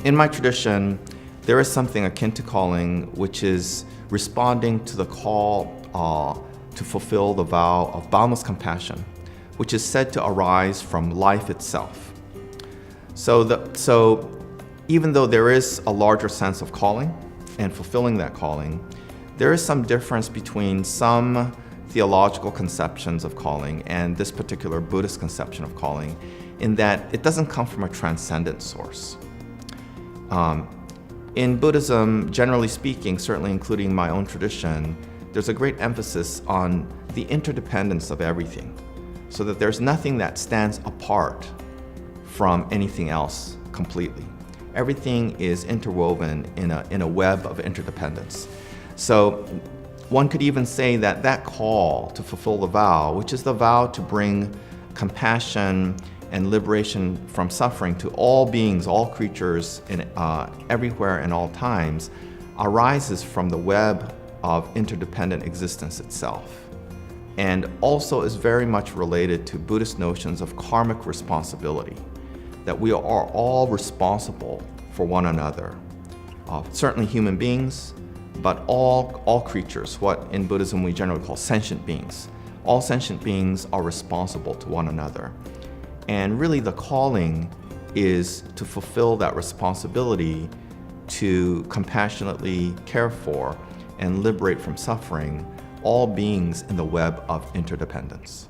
In my tradition, there is something akin to calling, which is responding to the call to fulfill the vow of boundless compassion, which is said to arise from life itself. So even though there is a larger sense of calling and fulfilling that calling, there is some difference between some theological conceptions of calling and this particular Buddhist conception of calling, in that it doesn't come from a transcendent source. In Buddhism, generally speaking, certainly including my own tradition, there's a great emphasis on the interdependence of everything, so that there's nothing that stands apart from anything else completely. Everything is interwoven in a web of interdependence. So one could even say that that call to fulfill the vow, which is the vow to bring compassion and liberation from suffering to all beings, all creatures, everywhere and all times, arises from the web of interdependent existence itself, and also is very much related to Buddhist notions of karmic responsibility, that we are all responsible for one another. Certainly human beings, but all creatures, what in Buddhism we generally call sentient beings. All sentient beings are responsible to one another. And really the calling is to fulfill that responsibility to compassionately care for and liberate from suffering all beings in the web of interdependence.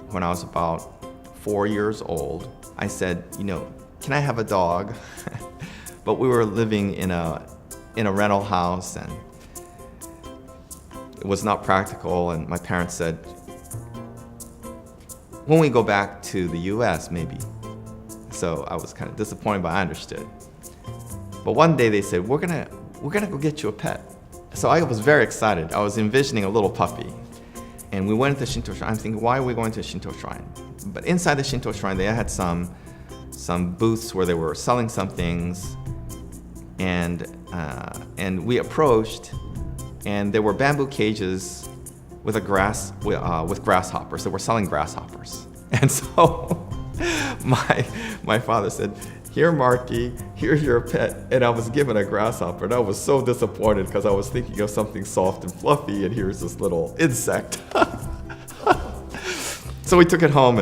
When I was about 4 years old, I said, can I have a dog? But we were living in a rental house and it was not practical, and my parents said, when we go back to the US, maybe. So I was kind of disappointed, but I understood. But one day they said, we're gonna go get you a pet. So I was very excited. I was envisioning a little puppy. And we went to the Shinto shrine. I'm thinking, why are we going to a Shinto shrine? But inside the Shinto shrine, they had some booths where they were selling some things. And we approached, and there were bamboo cages with grasshoppers. They were selling grasshoppers. And so my father said, here, Marky, here's your pet. And I was given a grasshopper, and I was so disappointed because I was thinking of something soft and fluffy, and here's this little insect. So we took it home,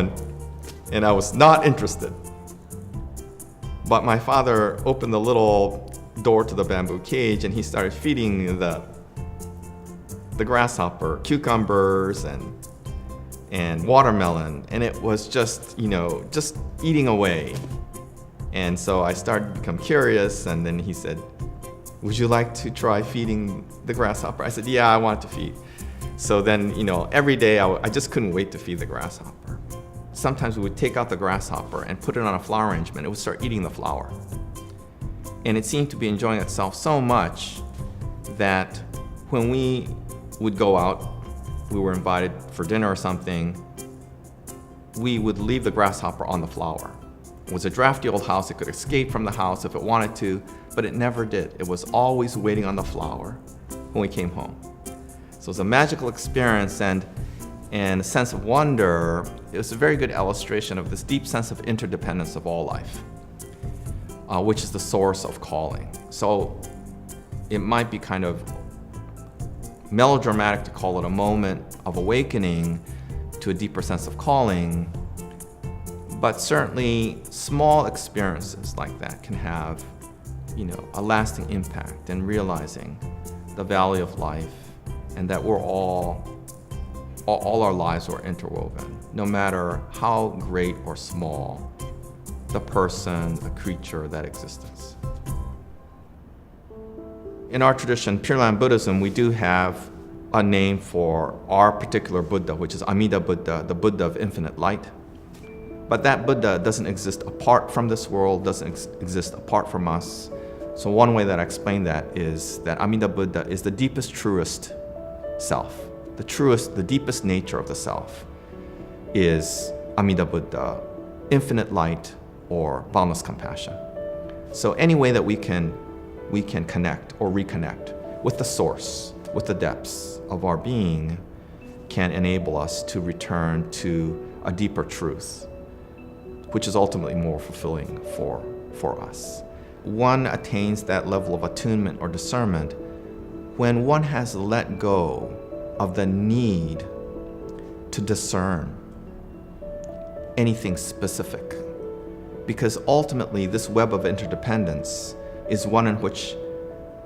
and I was not interested. But my father opened the little door to the bamboo cage, and he started feeding the grasshopper cucumbers and watermelon, and it was just eating away. And so I started to become curious, and then he said, would you like to try feeding the grasshopper? I said, yeah, I want to feed. So then, every day I just couldn't wait to feed the grasshopper. Sometimes we would take out the grasshopper and put it on a flower arrangement. It would start eating the flower. And it seemed to be enjoying itself so much that when we would go out, we were invited for dinner or something, we would leave the grasshopper on the flower. It was a drafty old house. It could escape from the house if it wanted to, but it never did. It was always waiting on the flower when we came home. So it was a magical experience and a sense of wonder. It was a very good illustration of this deep sense of interdependence of all life, which is the source of calling. So it might be kind of melodramatic to call it a moment of awakening to a deeper sense of calling, but certainly small experiences like that can have, a lasting impact in realizing the value of life, and that we're all our lives are interwoven, no matter how great or small the person, the creature, that existence. In our tradition, Pure Land Buddhism, we do have a name for our particular Buddha, which is Amida Buddha, the Buddha of infinite light. But that Buddha doesn't exist apart from this world, doesn't exist apart from us. So one way that I explain that is that Amida Buddha is the deepest, truest self. The deepest nature of the self is Amida Buddha, infinite light, or boundless compassion. So any way that we can connect or reconnect with the source, with the depths of our being, can enable us to return to a deeper truth, which is ultimately more fulfilling for for us. One attains that level of attunement or discernment when one has let go of the need to discern anything specific. Because ultimately, this web of interdependence is one in which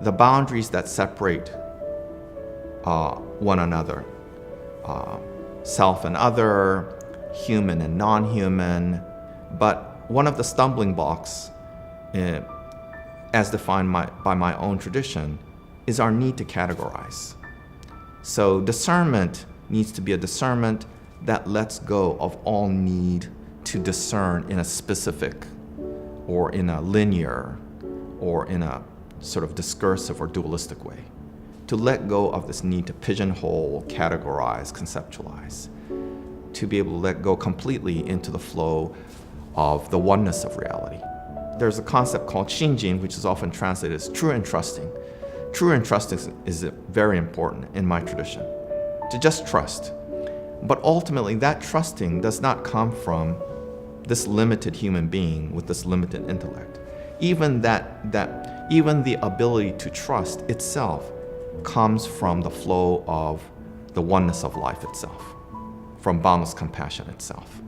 the boundaries that separate one another, self and other, human and non-human, but one of the stumbling blocks, as defined by my own tradition, is our need to categorize. So discernment needs to be a discernment that lets go of all need to discern in a specific or in a linear or in a sort of discursive or dualistic way. To let go of this need to pigeonhole, categorize, conceptualize. To be able to let go completely into the flow of the oneness of reality. There's a concept called shinjin, which is often translated as true entrusting. True entrusting is very important in my tradition. To just trust. But ultimately, that trusting does not come from this limited human being with this limited intellect. Even the ability to trust itself comes from the flow of the oneness of life itself, from boundless compassion itself.